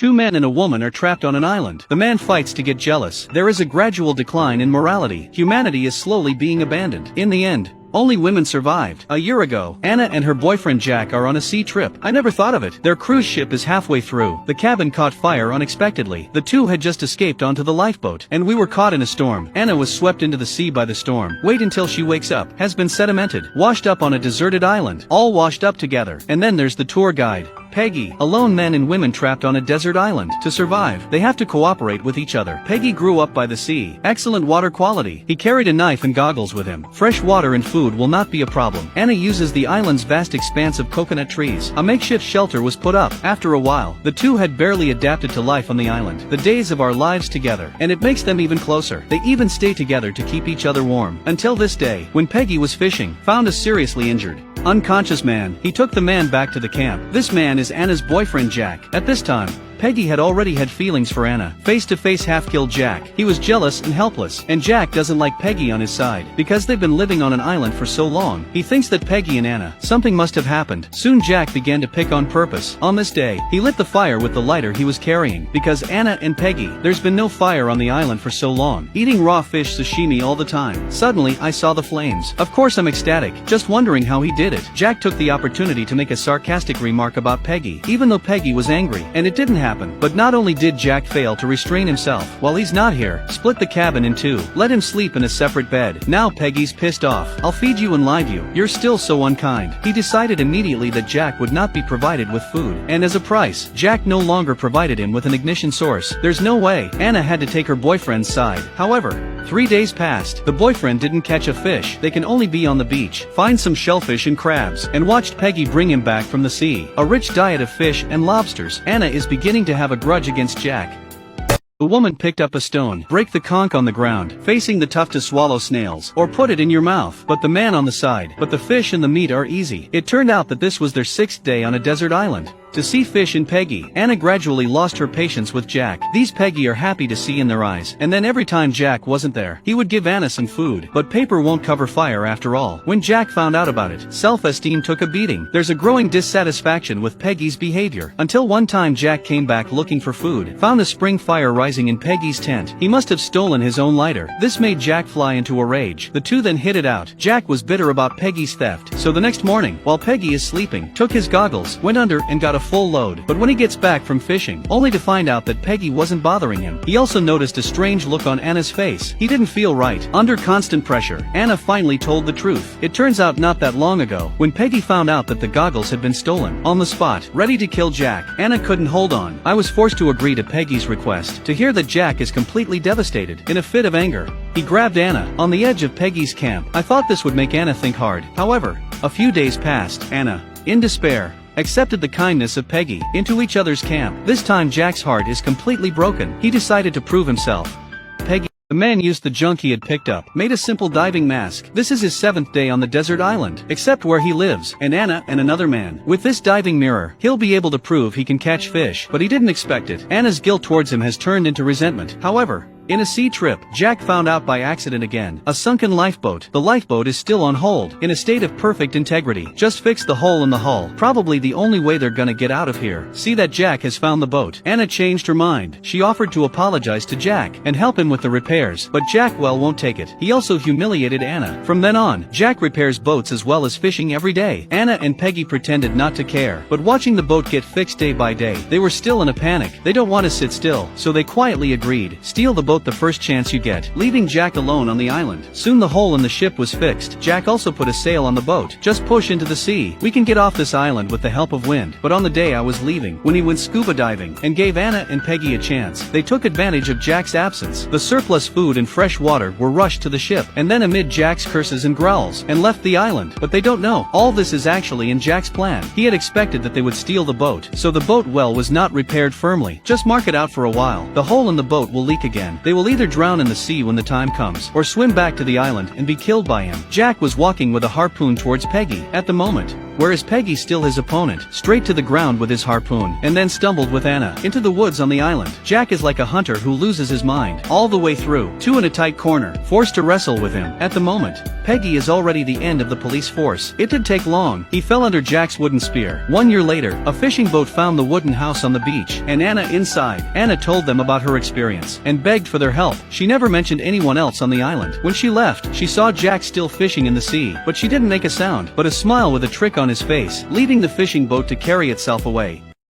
Two men and a woman are trapped on an island. The man fights to get jealous. There is a gradual decline in morality. Humanity is slowly being abandoned. In the end, only women survived. A year ago, Anna and her boyfriend Jack are on a sea trip. I never thought of it. Their cruise ship is halfway through. The cabin caught fire unexpectedly. The two had just escaped onto the lifeboat, and we were caught in a storm. Anna was swept into the sea by the storm. Wait until she wakes up. Has been sedimented. Washed up on a deserted island. All washed up together. And then there's the tour guide, Peggy. Alone men and women trapped on a desert island. To survive, they have to cooperate with each other. Peggy grew up by the sea. Excellent water quality. He carried a knife and goggles with him. Fresh water and food will not be a problem. Anna uses the island's vast expanse of coconut trees. A makeshift shelter was put up. After a while, the two had barely adapted to life on the island. The days of our lives together, and it makes them even closer. They even stay together to keep each other warm. Until this day, when Peggy was fishing, found a seriously injured, unconscious man. He took the man back to the camp. This man is Anna's boyfriend Jack. At this time, Peggy had already had feelings for Anna. Face-to-face half-killed Jack. He was jealous and helpless, and Jack doesn't like Peggy on his side. Because they've been living on an island for so long, he thinks that Peggy and Anna, something must have happened. Soon Jack began to pick on purpose. On this day, he lit the fire with the lighter he was carrying. Because Anna and Peggy, there's been no fire on the island for so long. Eating raw fish sashimi all the time. Suddenly, I saw the flames. Of course I'm ecstatic, just wondering how he did it. Jack took the opportunity to make a sarcastic remark about Peggy, even though Peggy was angry, and it didn't happen. But not only did Jack fail to restrain himself, while he's not here, split the cabin in two, let him sleep in a separate bed. Now Peggy's pissed off. I'll feed you and lie you. You're still so unkind. He decided immediately that Jack would not be provided with food, and as a price, Jack no longer provided him with an ignition source. There's no way. Anna had to take her boyfriend's side. However, 3 days passed. The boyfriend didn't catch a fish. They can only be on the beach, find some shellfish and crabs, and watched Peggy bring him back from the sea. A rich diet of fish and lobsters. Anna is beginning to have a grudge against Jack. The woman picked up a stone, break the conch on the ground, facing the tough-to-swallow snails, or put it in your mouth. But the man on the side, but the fish and the meat are easy. It turned out that this was their 6th day on a desert island. To see fish and Peggy, Anna gradually lost her patience with Jack. These Peggy are happy to see in their eyes, and then every time Jack wasn't there, he would give Anna some food. But paper won't cover fire after all. When Jack found out about it, self-esteem took a beating. There's a growing dissatisfaction with Peggy's behavior, until one time Jack came back looking for food, found a spring fire rising in Peggy's tent. He must have stolen his own lighter. This made Jack fly into a rage. The two then hit it out. Jack was bitter about Peggy's theft, so the next morning, while Peggy is sleeping, took his goggles, went under and got a full load. But when he gets back from fishing, only to find out that Peggy wasn't bothering him, he also noticed a strange look on Anna's face. He didn't feel right. Under constant pressure, Anna finally told the truth. It turns out not that long ago, when Peggy found out that the goggles had been stolen, on the spot, ready to kill Jack, Anna couldn't hold on. I was forced to agree to Peggy's request. To hear that Jack is completely devastated. In a fit of anger, he grabbed Anna, on the edge of Peggy's camp. I thought this would make Anna think hard. However, a few days passed. Anna, in despair, accepted the kindness of Peggy, into each other's camp. This time Jack's heart is completely broken. He decided to prove himself. Peggy. The man used the junk he had picked up, made a simple diving mask. This is his 7th day on the desert island, except where he lives, and Anna and another man. With this diving mirror, he'll be able to prove he can catch fish, but he didn't expect it. Anna's guilt towards him has turned into resentment. However, in a sea trip, Jack found out by accident again. A sunken lifeboat. The lifeboat is still on hold, in a state of perfect integrity. Just fixed the hole in the hull. Probably the only way they're gonna get out of here. See that Jack has found the boat. Anna changed her mind. She offered to apologize to Jack, and help him with the repairs, but Jack won't take it. He also humiliated Anna. From then on, Jack repairs boats as well as fishing every day. Anna and Peggy pretended not to care, but watching the boat get fixed day by day, they were still in a panic. They don't want to sit still, so they quietly agreed. Steal the boat the first chance you get, leaving Jack alone on the island. Soon the hole in the ship was fixed. Jack also put a sail on the boat. Just push into the sea. We can get off this island with the help of wind. But on the day I was leaving, when he went scuba diving, and gave Anna and Peggy a chance, they took advantage of Jack's absence. The surplus food and fresh water were rushed to the ship, and then amid Jack's curses and growls, and left the island. But they don't know, all this is actually in Jack's plan. He had expected that they would steal the boat, so the boat well was not repaired firmly. Just mark it out for a while. The hole in the boat will leak again. They will either drown in the sea when the time comes, or swim back to the island and be killed by him. Jack was walking with a harpoon towards Peggy at the moment, whereas Peggy still his opponent, straight to the ground with his harpoon, and then stumbled with Anna into the woods on the island. Jack is like a hunter who loses his mind all the way through, two in a tight corner, forced to wrestle with him. At the moment, Peggy is already the end of the police force. It did take long. He fell under Jack's wooden spear. 1 year later, a fishing boat found the wooden house on the beach, and Anna inside. Anna told them about her experience, and begged for their help. She never mentioned anyone else on the island. When she left, she saw Jack still fishing in the sea, but she didn't make a sound, but a smile with a trick on his face, leaving the fishing boat to carry itself away.